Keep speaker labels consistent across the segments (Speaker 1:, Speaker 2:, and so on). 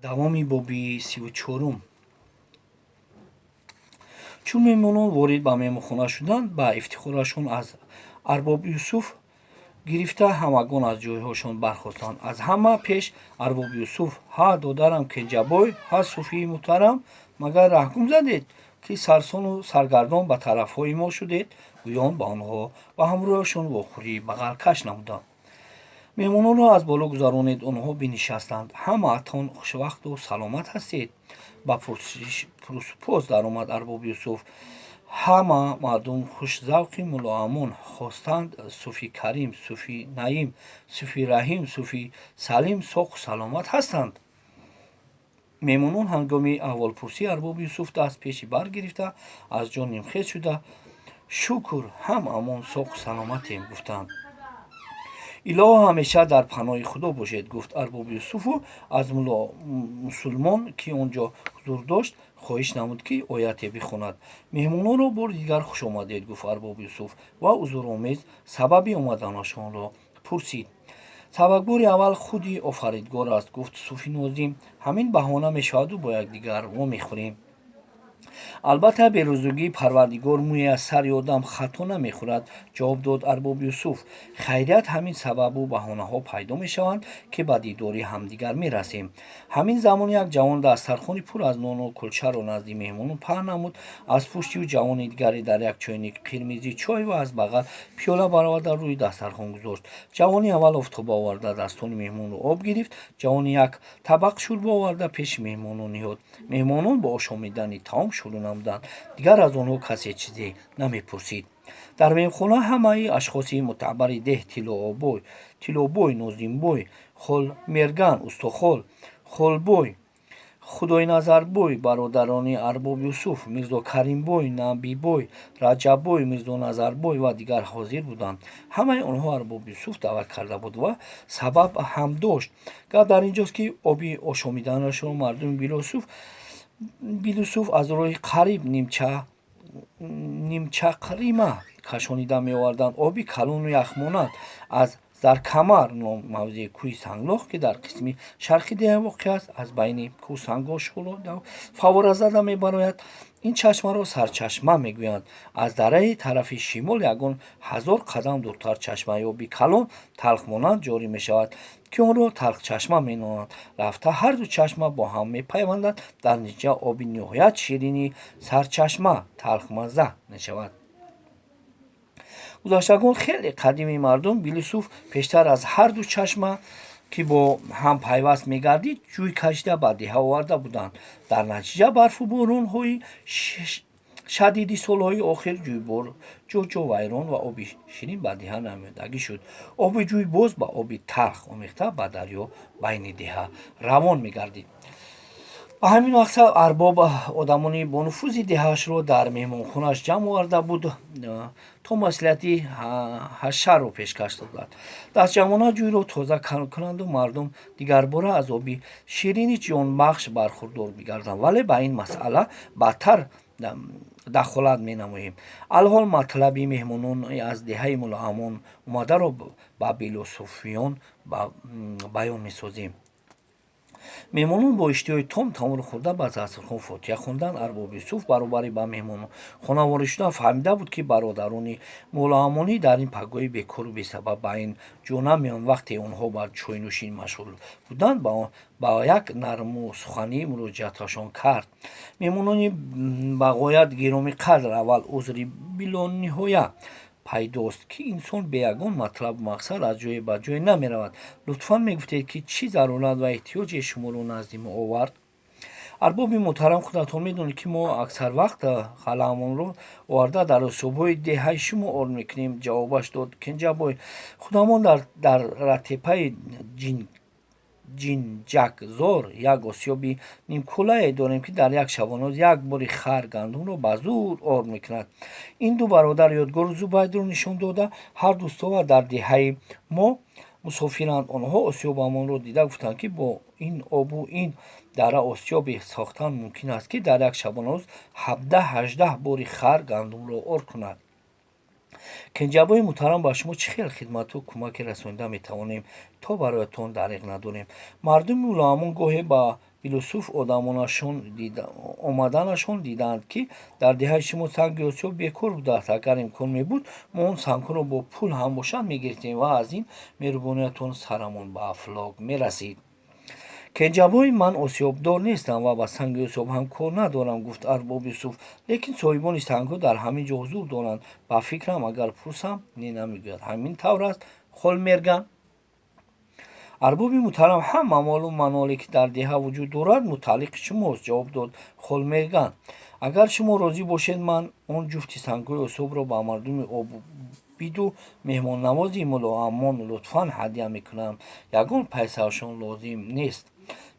Speaker 1: давоми боби 34. чун меҳмонон ворид ба меҳмонхона шуданд, ба ифтихорашон аз арбоб Юсуф гирифта ҳамагон аз ҷойҳошон бархостанд. аз ҳама пеш арбоб Юсуф: ҳа додарам Кенҷабой, ҳа суфии муҳтарам, магар раҳгум задед, ки сарсону саргардон ба тарафҳои мо шудед? гӯён ба онҳо ва ҳамроҳашон вохӯрӣ бағалкаш намуданд. меҳмононро аз боло гузаронид, онҳо бинишастанд. ҳамаатон хушвақту саломат ҳастед? ба пурсупоз даромад арбоб Юсуф. ҳама мардум хушзавқи мулоамон хостанд. суфи карим, суфи наим, суфи раҳим, суфи салим соғу саломат ҳастанд. меҳмонон ҳангоми аҳволпурсии арбоб Юсуф даст пеши бар гирифта аз ҷо нимхез шуда: шукр, ҳамаамон соғу саломатем, гуфтанд. илоҳ ҳамеша дар паноҳи худо бошед, гуфт арбоб Юсуфу аз мусулмон, ки он ҷо ҳузур дошт, хоҳиш намуд, ки ояте бихонад. меҳмононро бори дигар хушомадед, гуфт арбоб Юсуф ва узуромез сабаби омаданашонро пурсид. сабакбори аввал худи офаридгор аст, гуфт суфи нозим. ҳамин баҳона мешаваду бо якдигар вомехӯрем. албатта берӯзугии парвардигор мӯи аз сари одам хато намехӯрад, ҷавоб дод арбоб Юсуф. хайрият ҳамин сабабу баҳонаҳо пайдо мешаванд, ки ба дидори ҳамдигар мерасем. ҳамин замон як ҷавон дастархони пур аз нону кулчаро назди меҳмонон паҳн намуд. аз пуштиу ҷавони дигаре дар як чойник қирмизи чой ва аз бағал пиёла бароварда рӯи дастархон гузошт. ҷавони аввал офтоба оварда dastoни меҳмонро об гирифт. ҷавони як табақ шӯрбо оварда пеши меҳмонон ниҳод. меҳмонон бо ошомидани таом шурӯъ намуданд. дигар аз онҳо касе чизе намепурсид. дар меҳмонхона ҳамаи ашхоси мӯътабари деҳ Тилобой, Нозимбой, Холмерган, Устохол, Холбой, Худойназарбой, бародарони арбоб Юсуф, Мирзо Каримбой, Набибой, Раҷаббой, Мирзо Назарбой ва дигар ҳозир буданд. ҳамаи онҳо арбоб Юсуф даъват карда буд ва сабаб ҳам дошт. гап дар ин ҷост, ки оби ошомиданашро мардуми билусуф аз роҳи қариб нимчақрима кашонида меоварданд. оби калону яхмонанд аз Заркамар ном мавзеи кӯҳи Санглох, ки дар қисми шарқи деҳа воқеъ аст, аз байни кӯҳсангошҳо фавора зада мебарояд. ин чашмаро Сарчашма мегӯянд. аз дараи тарафи шимол ягон 1000 қадам дуртар чашмаи оби калон талхмонанд ҷорӣ мешавад, ки онро Талхчашма меноманд. рафта ҳарду чашма бо ҳам мепайванданд. дар натиҷа оби ниҳоят ширини Сарчашма талхмазза мешавад. гузаштагон хеле қадими мардум Билусуф пештар аз ҳарду чашма, ки бо ҳам пайваст мегардид, ҷӯй кашида ба деҳа оварда буданд. дар натиҷа барфу боронҳои шадиди солҳои охир ҷо вайрон ва оби ширин ба деҳа намудагӣ шуд. оби ҷӯй боз ба оби талх омехта ба дарё байни деҳа равон мегардид. ба ҳамин мақсад арбоб одамони бонуфузи деҳаашро дар меҳмонхонааш ҷамъ оварда буд, то маслиҳати ҳашарро пешкаш додад. дастҷамона ҷӯйро тоза кунанду мардум дигарбора аз оби ширини ҷонбахш бархурдор бигарданд. вале ба ин масъала баъдтар дахолат менамоем. алҳол матлаби меҳмонони аз деҳаи мулоамон омадаро ба билусуфиён баён месозем. меҳмонон бо иштиҳои том таомро хӯрда ба дастархон фотиҳа хонданд. арбоб Юсуф баробари ба меҳмонхона ворид шудан фаҳмида буд, ки бародарони мулоамонӣ дар ин пагоҳи бекору бесабаб ба ин ҷо намеоянд. вақте онҳо ба чойнӯшӣ машғул буданд, ба як нарму суханӣ муроҷиаташон кард. меҳмонони ба ғоят гиромиқадр аввал узри билониҳоя пайдост, ки инсон бе ягон матлабу мақсад аз ҷое ба ҷое намеравад. лутфан мегуфтед, ки чӣ зарурат ва эҳтиёҷе шуморо назди мо овард? арбоби муҳтарам, худатон медонед, ки мо аксар вақт қалаамонро оварда дар осёбҳои деҳаи шумо ор мекунем. ҷавобаш дод Кенҷабой: худамон дар ратепаи ҷинҷакзор як осёби нимкӯлае дорем, ки дар як шабонрӯз як бори хар гандумро ба зуд ор мекунад. ин ду бародар ёдгору Зубайдро нишон дода, ҳар дустова дар деҳаи мо мусофиранд. онҳо осёбамонро дида гуфтанд, ки бо ин обу ин дара осёбе сохтан мумкин аст, ки дар як шабонрӯз 17-18 бори хар гандумро ор кунад. Кенҷабои муҳтарам, ба шумо чӣ хел хидмату кӯмаке расонида метавонем, то бароятон дариқ надорем. мардуми мулоамон гоҳе ба билусуф омаданашон диданд, ки дар деҳаи шумо санги осиёб бекор будааст. Агар имкон мебуд, мо он сангҳоро бо пул ҳам бошад мегирифтем ва аз ин меҳрубониятон сарамон ба афлок мерасид. кенҷабой: ман осиёбдор нестам ва ба санги осиёб ҳам кор надорам, гуфт арбоби Юсуф. Лекин соҳибони сангҳо дар ҳамин ҷо ҳузур доранд. Ба фикрам, агар пурсам, не намегӯяд. Ҳамин тавр аст, Холмерган? арбоби муҳтарам: ҳама молу маноле ки дар деҳа вуҷуд дорад мутааллиқи шумост, ҷавоб дод Холмерган. агар шумо розӣ бошед, ман он ҷуфти сангҳои осиёбро ба мардуми обиду меҳмоннавози мулло Аммон лутфан ҳадия мекунам. ягон пайсаашон лозим нест.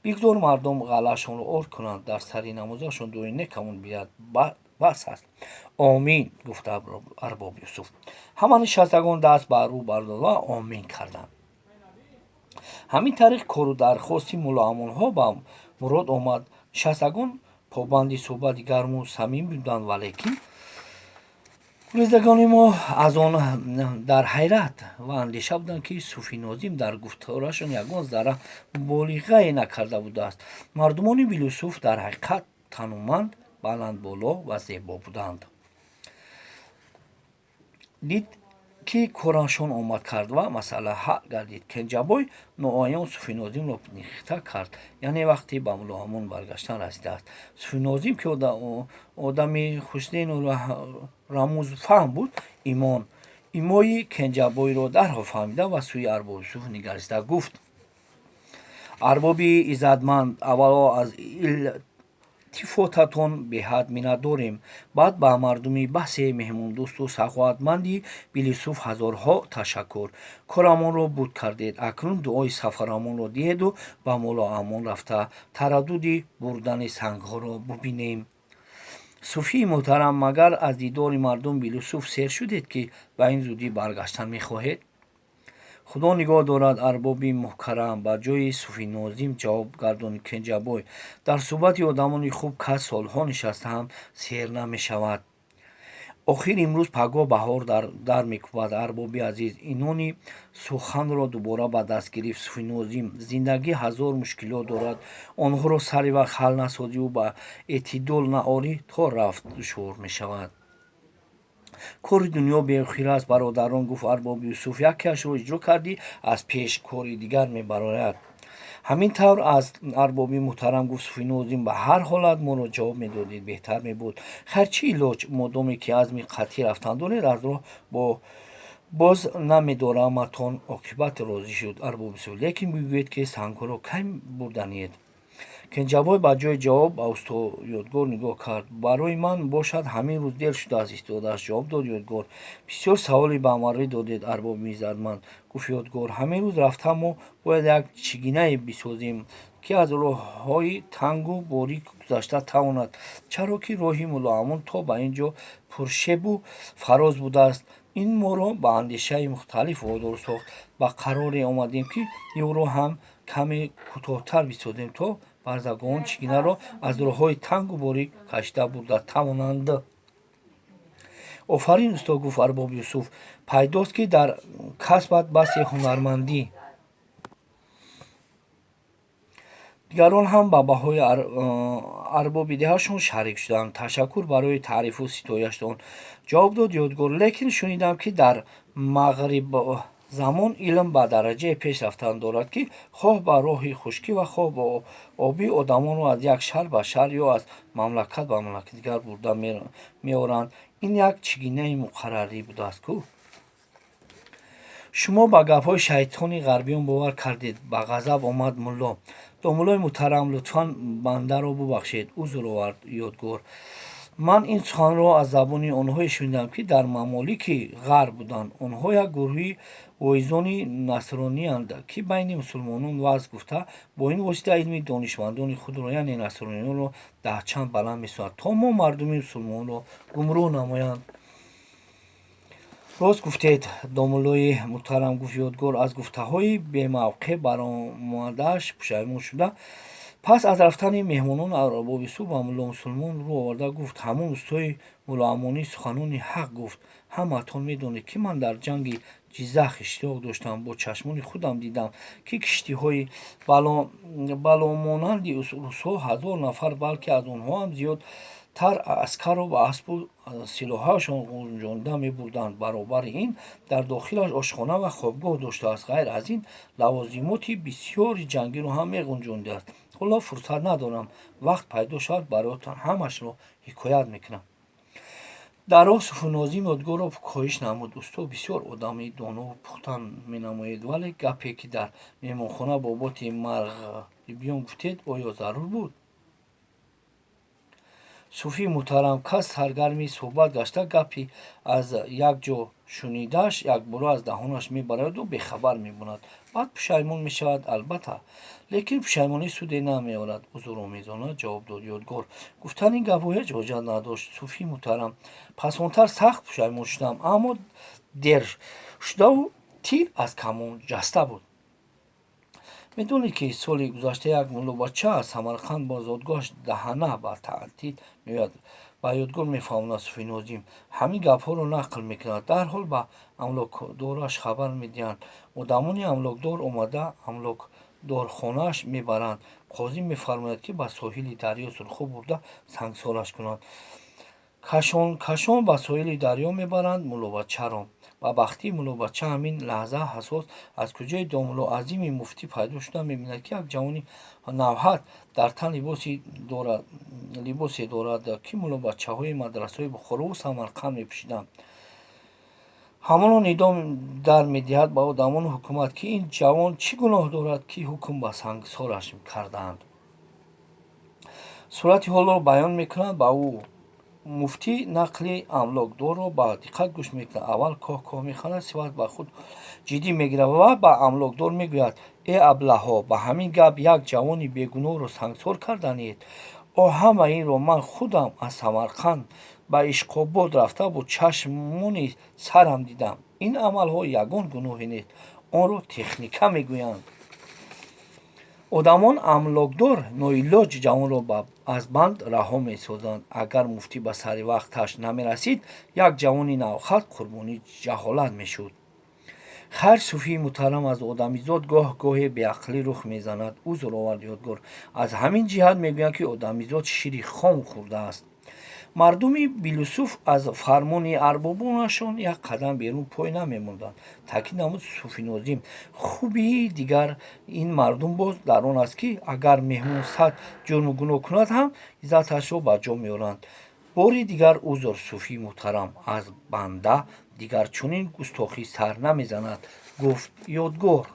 Speaker 1: бигзор мардум ғалаашонро ор кунанд, дар сари намозашон дуои некамон биёяд, бас аст. Омин, гуфт арбоби Юсуф. ҳама нишастагон даст ба рӯ бардод ва омин карданд. ҳамин тариқ кору дархости мулло Аммонҳо ба мурод омад. нишастагон побанди суҳбати гарму самимӣ буданд, валекин гулездагони мо аз он дар ҳайрат ва андеша буданд, ки суфи нозим дар гуфторашон ягон зарра муболиғае накарда будааст. мардумони билюсуф дар ҳақиқат танӯманд, баландболо ва зебо буданд. дид, ки корашон омад кард ва масъала ҳал гардид. кенҷабой нооён суфинозимро нихта кард, яъне вақте ба мулло Аммон баргаштан расидааст. суфинозим, ки одами хушзену рамӯзфаҳм буд, имои кенҷабойро дарҳол фаҳмида ва сӯи арбоби Юсуф нигариста гуфт: арбоби иззатманд, аввало аз илтифотатон беҳад миннат дорем. баъд ба мардуми баҳсе меҳмондӯсту саховатманди билюсуф ҳазорҳо ташаккур. корамонро буд кардед. акнун дуои сафарамонро диҳеду ба мулло Аммон рафта тараддуди бурдани сангҳоро бубинем. суфии муҳтарам, магар аз дидори мардум билюсуф сер шудед, ки ба ин зудӣ баргаштан мехоҳед? худо нигоҳ дорад, арбоби муҳкарам, ба ҷои суфинозим ҷавоб гардонид кенҷабой. дар суҳбати одамони хуб кас солҳо нишаста ҳам сер намешавад. охир имрӯз пагоҳ баҳор дар мекӯбад. арбоби азиз, инони суханро дубора ба даст гирифт суфинозим. зиндагӣ ҳазор мушкилот дорад. онҳоро сари вақт ҳал насозиву ба эътидол наорӣ, то рафт душвор мешавад. кори дунё беохир аст, бародарон, гуфт арбоби Юсуф. якеашро иҷро кардӣ, аз пеш кори дигар мебарояд. ҳамин тавр аст, арбоби муҳтарам, гуфт суфинозим. ба ҳар ҳолат моро ҷавоб медодед, беҳтар мебуд. хайр, чӣ илоҷ? модоме ки азми қатъӣ рафтан доред, аз роҳ боз намедораматон. оқибат розӣ шуд арбоби Юсуф. лекин бигӯед, ки сангҳоро кай бурданед? кенҷабой ба ҷои ҷавоб ба усту ёдгор нигоҳ кард. барои ман бошад ҳамин рӯз дер шудааст истодааст, ҷавоб дод ёдгор. бисёр саволи бамаррӣ додед, арбоби иззатманд, гуфт ёдгор. ҳамин рӯз рафта мо бояд як чигинае бисозем, ки аз роҳҳои тангу борик гузашта тавонад. чаро ки роҳи мулло Аммон то ба ин ҷо пуршебу фароз будааст. ин моро ба андешаи мухталиф водор сохт. ба қароре омадем, ки ёро ҳам каме кӯтоҳтар бисозем, то барзагон чигинаро аз роҳҳои тангу борик кашида бурда тавонанд. офарин устод, гуфт арбоби Юсуф. пайдост, ки дар касбат басе ҳунармандӣ. дигарон ҳам ба баҳои арбоби деҳашон шарик шуданд. ташаккур барои таърифу ситояшон, ҷавоб дод ёдгор. лекин шунидам, ки дар мағрибзамон илм ба дараҷае пеш рафтан дорад, ки хоҳ ба роҳи хушкӣ ва хоҳ ба обӣ одамонро аз як шаҳр ба шаҳр ё аз мамлакат ба мамлакати дигар бурда меоранд. ин як чигинаи муқаррарӣ будааст кӯ. шумо ба гапҳои шайтони ғарбиён бовар кардед. ба ғазаб омад мулло. домуллои муҳтарам, лутфан бандаро бубахшед, узр овард ёдгор. ман ин суханро аз забони онҳое шунидам, ки дар мамолики ғарб буданд. онҳо як гурӯҳи воизони насронианд, ки байни мусулмонон ваъз гуфта, бо ин восита илми донишмандони худро, яъне насронiyonро даҳчанд баланд месозанд, то мо мардуми мусулмонро гумроҳ намоянд. рост гуфтед, домуллои муҳтарам, гуфт ёдгор. аз гуфтаҳои бемавқеъ баромадааш пушаймон шуда пас аз рафтани меҳмонон арбоб юсуф ба мулло мусулмон рӯ оварда гуфт: ҳамон устои мулло амонӣ суханони ҳақ гуфт. Ҳамаатон медонед, ки ман дар ҷанги ҷизах иштирок доштам. Бо чашмони худам дидам, ки киштиҳои баломонанди русҳо 1000 нафар, балки аз онҳо ҳам зиёдтар аскарро ба аспу силоҳашон ғунҷонида мебурданд. баробари ин дар дохилаш ошхона ва хобгоҳ доштааст. ғайр аз ин лавозимоти бисёри ҷангиро ҳам меғунҷонидааст. ҳоло фурсат надорам, вақт пайдо шавад бароятон ҳамашро ҳикоят мекунам. дар роҳ суфу нозим ёдгорро коҳиш намуд. усто бисёр одами донову пухта менамоед, вале гапе ки дар меҳмонхона боботи марғибиён гуфтед, оё зарур буд? суфии муҳтарам, кас саргарми суҳбат гашта, гапи аз як ҷо шунидааш якбора аз даҳонаш мебараду бехабар мемонад. баъд пушаймон мешавад. албатта, лекин пушаймонӣ суде намеорад, узуромезона ҷавоб дод ёдгор. гуфтани гапҳо ҳеҷ ҳоҷат надошт. суфии муҳтарам, пасонтар сахт пушаймон шудам, аммо дер шудаву тир аз камон ҷаста буд. медонед, ки соли гузашта як муллобача аз Самарқанд ба зодгоҳаш даҳана ба таътил меояд. ба ёдгор мефаҳмонад суфии нозим. ҳамин гапҳоро нақл мекунад. дарҳол ба амлокдораш хабар медиҳанд. одамони амлокдор омада амлокдорхонааш мебаранд. қозӣ мефармояд, ки ба соҳили дарё сурхо бурда сангсораш кунанд. кашон ба соҳили дарё мебаранд муллобачаро. ба бахти муллобача ҳамин лаҳза ҳасос аз куҷои домуло азими муфтӣ пайдо шуда мебинад, ки як ҷавони навҳад дар тан либосе дорад, ки муллобачаҳои мадрасаҳои бухорову самарқанд мепӯшиданд. ҳамоно нидо дар медиҳад ба одамони ҳукумат, ки ин ҷавон чӣ гуноҳ дорад, ки ҳукм ба сангсораш кардаанд. сурати ҳолро баён мекунад. ба ӯ муфтӣ нақли амлокдорро ба диққат гӯш мекунад. аввал коҳ-коҳ мехонад, сипас ба худ ҷиддӣ мегирад ва ба амлокдор мегӯяд: э аблаҳо, ба ҳамин гап як ҷавони бегуноҳро сангсор карданед? о, ҳама инро ман худам аз Самарқанд ба Ишқобод рафта бо чашмони сарам дидам. ин амалҳо ягон гуноҳе нест, онро техника мегӯянд. одамон амлокдор ноилоҷ ҷавонро аз банд раҳо месозанд. агар муфтӣ ба сари вақташ намерасид, як ҷавони навхат қурбонии ҷаҳолат мешуд. хайр, суфии муҳтарам, аз одамизод гоҳ-гоҳе беақлӣ рух мезанад. узр овард ёдгор. аз ҳамин ҷиҳат мегӯянд, ки одамизод шири хом хӯрдааст. мардуми билусуф аз фармони арбобонашон як қадам берун пой намемонданд. таъкид намуд суфи нозим. хубии дигар ин мардум боз дар он аст, ки агар меҳмон 100 ҷурму гуноҳ кунад ҳам иззаташро ба ҷо меоранд. бори дигар узр, суфии муҳтарам, аз банда дигар чунин густохӣ сар намезанад, гуфт ёдгор.